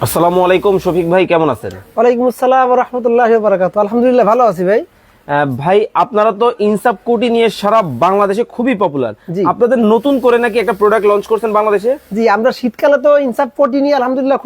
আসসালামু আলাইকুম শফিক ভাই, কেমন আছেন? ওয়ালাইকুম আসসালাম ওয়া রাহমাতুল্লাহি ওয়া বারাকাতুহু। আলহামদুলিল্লাহ ভালো আছি ভাই। ভাই আপনারা তো ইনসাফ কোটি নিয়ে সারা বাংলাদেশে খুবই পপুলার। জি। আপনাদের নতুন করে নাকি একটা প্রোডাক্ট লঞ্চ করছেন বাংলাদেশে? জি, আমরা শীতকালে তো ইনসাফ কোটি নিয়ে আলহামদুলিল্লাহ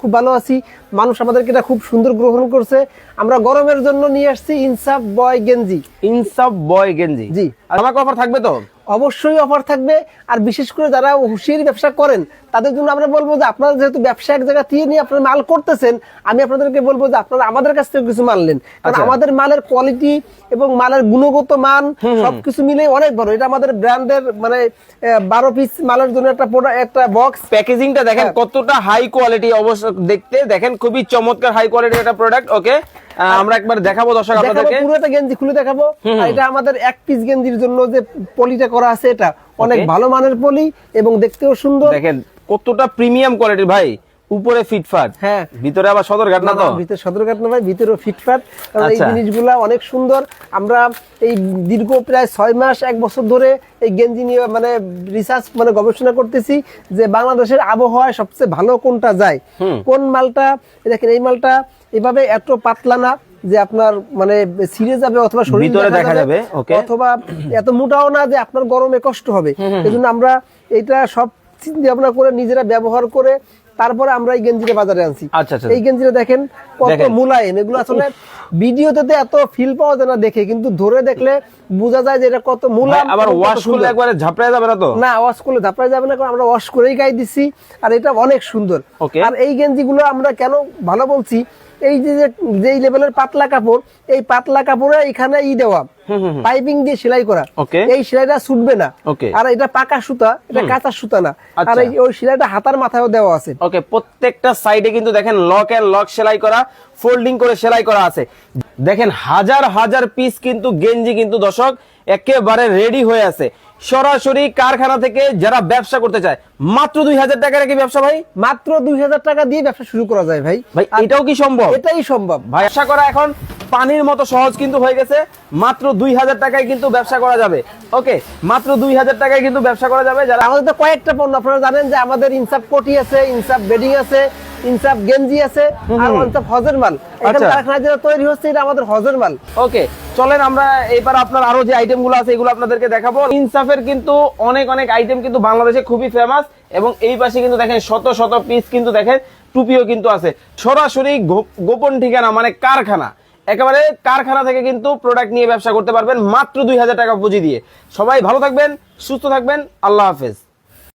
খুব ভালো আছি। মানুষ আমাদেরকে এটা খুব সুন্দর গ্রহণ করছে। আমরা গরমের জন্য নিয়ে আসছি ইনসাফ বয় গেঞ্জি। ইনসাফ বয় গেঞ্জি। জি। আর আমাকে অফার থাকবে তো? অবশ্যই অফার থাকবে। আর বিশেষ করে যারা হুঁশিয়ারি ব্যবসা করেন তাদের জন্য আমরা বলবো যে আপনারা যেহেতু ব্যবসা এক জায়গা থেকে নিয়ে আপনারা মাল করতেছেন, আমি আপনাদেরকে বলবো যে আপনারা আমাদের কাছ থেকে কিছু মাল নেন। কারণ আচ্ছা। আমাদের মালের কোয়ালিটি এবং মালের গুণগত মান সবকিছু মিলে অনেক বড়। এটা আমাদের ব্র্যান্ডের মানে 12 পিস মালের জন্য একটা বক্স। প্যাকেজিংটা দেখেন কতটা হাই কোয়ালিটি, অবশ্য দেখতে দেখেন খুবই চমৎকার হাই কোয়ালিটির একটা প্রোডাক্ট। ওকে, আমরা একবার দেখাবো দর্শক আপনাদেরকে। পুরোটা গেঞ্জি খুলে দেখাবো। আর এটা আমাদের এক পিস গেঞ্জির জন্য যে পলিটা করা আছে এটা অনেক ভালো মানের পলি এবং দেখতেও সুন্দর। দেখেন কতটা প্রিমিয়াম কোয়ালিটির ভাই, উপরে ফিটফাট, হ্যাঁ ভিতরে আবার সদরঘাট না তো? ভিতরে সদরঘাট না ভাই, ভিতরেও ফিটফাট। কারণ এই আচ্ছা। জিনিসগুলা অনেক সুন্দর। আমরা এই দীর্ঘ প্রায় 6 মাস 1 বছর ধরে এই গেঞ্জি নিয়ে মানে রিসার্চ মানে গবেষণা করতেছি যে বাংলাদেশের আবহাওয়ায় সবচেয়ে ভালো কোনটা যায়, কোন মালটা। দেখেন এই মালটা এভাবে এত পাতলা না যে আপনার মানে ছিঁড়ে যাবে অথবা শরীর ভিতরে দেখা যাবে, ওকে, অথবা এত মোটাও না যে আপনার গরমে কষ্ট হবে। এজন্য আমরা এটা সব চিন্তা ভাবনা করে নিজেরা ব্যবহার করে তারপরে আমরা এই গেঞ্জিটা বাজারে আনছি। আচ্ছা আচ্ছা। এই গেঞ্জিটা দেখেন কত মুলায়েম। এগুলো আসলে ভিডিওতে এত ফিল পাওয়া যায় না দেখে, কিন্তু ধরে দেখলে বোঝা যায় যে এটা কত মুলায়েম। আবার ওয়াশ করলে একবারে ঝাপড়ায় যাবে না তো? না, ওয়াশ করলে ঝাপড়ায় যাবে না, কারণ আমরা ওয়াশ করেই গায়ে দিচ্ছি। আর এটা অনেক সুন্দর। ওকে। আর এই গেঞ্জিগুলো আমরা কেন ভালো বলছি, এই যে লেভেলের পাতলা কাপড়, এই পাতলা কাপড়ে এখানে দেওয়া পাইপিং দিয়ে সেলাই করা। এই সেলাইটা ছুটবে না। আর এটা পাকা সুতা, এটা কাঁচা সুতা না। আর ওই সেলাইটা হাতার মাথায়ও দেওয়া আছে। ওকে, প্রত্যেকটা সাইডে কিন্তু দেখেন লক এন্ড লক সেলাই করা, ফোল্ডিং করে সেলাই করা আছে। দেখেন হাজার হাজার পিস কিন্তু গেঞ্জি কিন্তু দর্শক একেবারে রেডি হয়ে আছে। সরাসরি কারখানা থেকে যারা ব্যবসা করতে চায় মাত্র 2000 টাকা রেখে ব্যবসা ভাই, মাত্র 2000 টাকা দিয়ে ব্যবসা শুরু করা যায় ভাই। ভাই এটাও কি সম্ভব? এটাই সম্ভব ভাই। ব্যবসা করা এখন পানির মতো সহজ কিন্তু হয়ে গেছে। মাত্র 2000 টাকায় কিন্তু ব্যবসা করা যাবে। ওকে, মাত্র 2000 টাকায় কিন্তু ব্যবসা করা যাবে। যারা আমাদের তো কয়েকটা পণ্য আপনারা জানেন যে আমাদের ইনসাফ কোটি আছে, ইনসাফ বেডিং আছে, ইনসাফ গেঞ্জি আছে, আর ইনসাফ হজের মাল। এখানে কারখানায় যেটা তৈরি হচ্ছে এটা আমাদের হজের মাল। ওকে, চলেন আমরা এবার আপনার আরো যে আইটেম গুলো আছে এগুলো আপনাদেরকে দেখাবো। ইনসাফের কিন্তু অনেক অনেক আইটেম কিন্তু বাংলাদেশে খুবই ফেমাস, এবং এই পাশে কিন্তু দেখেন শত শত পিস কিন্তু দেখেন টুপিও কিন্তু আছে। সরাসরি গোপন ঠিকানা মানে কারখানা, একেবারে কারখানা থেকে কিন্তু প্রোডাক্ট নিয়ে ব্যবসা করতে পারবেন মাত্র 2000 টাকা পুঁজি দিয়ে। সবাই ভালো থাকবেন, সুস্থ থাকবেন, আল্লাহ হাফেজ।